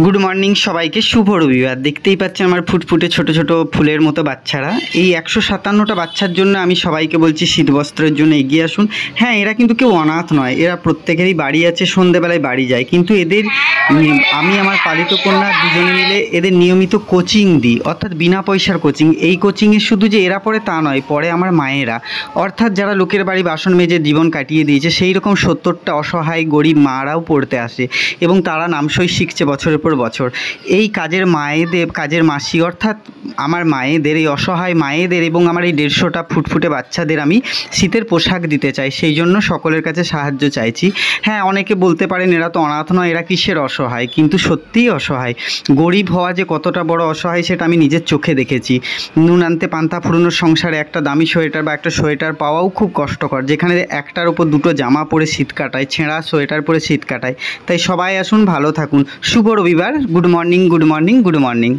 Good morning সবাইকে। শুভ রবিবার। দেখতেই পাচ্ছেন আমার ফুটফুটে ছোট ছোট ফুলের মতো বাচ্চারা। এই 157টা বাচ্চার জন্য আমি সবাইকে বলছি শীতবস্ত্রের জন্য এগিয়ে আসুন। হ্যাঁ, এরা কিন্তু কেউ অনাথ নয়, এরা প্রত্যেকেরই বাড়ি আছে, সন্ধেবেলায় বাড়ি যায়, কিন্তু এদের আমি আমার পালিত কন্যা দুজনে মিলে এদের নিয়মিত কোচিং দিই, অর্থাৎ বিনা পয়সার কোচিং। এই কোচিংয়ে শুধু যে এরা পড়ে তা নয়, পড়ে আমার মায়েরা, অর্থাৎ যারা লোকের বাড়ি বাসন মেজে জীবন কাটিয়ে দিয়েছে সেই রকম 70টা অসহায় গরিব মারাও পড়তে আসে এবং তারা নামসই শিখছে বছরের পর বছর। এই কাজের মায়েদের, কাজের মাসি অর্থাৎ আমার মায়েদের, এই অসহায় মায়েদের এবং আমার এই 150টা ফুটফুটে বাচ্চাদের আমি শীতের পোশাক দিতে চাই, সেই জন্য সকলের কাছে সাহায্য চাইছি। হ্যাঁ, অনেকে বলতে পারেন এরা তো অনাথ নয়, এরা কিসের অসহায়, কিন্তু সত্যিই অসহায়। গরিব হওয়া যে কতটা বড় অসহায় সেটা আমি নিজের চোখে দেখেছি। নুন আনতে পান্তা ফুরোনোর সংসারে একটা দামি সোয়েটার বা একটা সোয়েটার পাওয়াও খুব কষ্টকর, যেখানে একটার উপর দুটো জামা পরে শীত কাটায়, ছেঁড়া সোয়েটার পরে শীত কাটায়। তাই সবাই আসুন, ভালো থাকুন। শুভ রবিবার। Good morning, good morning, good morning.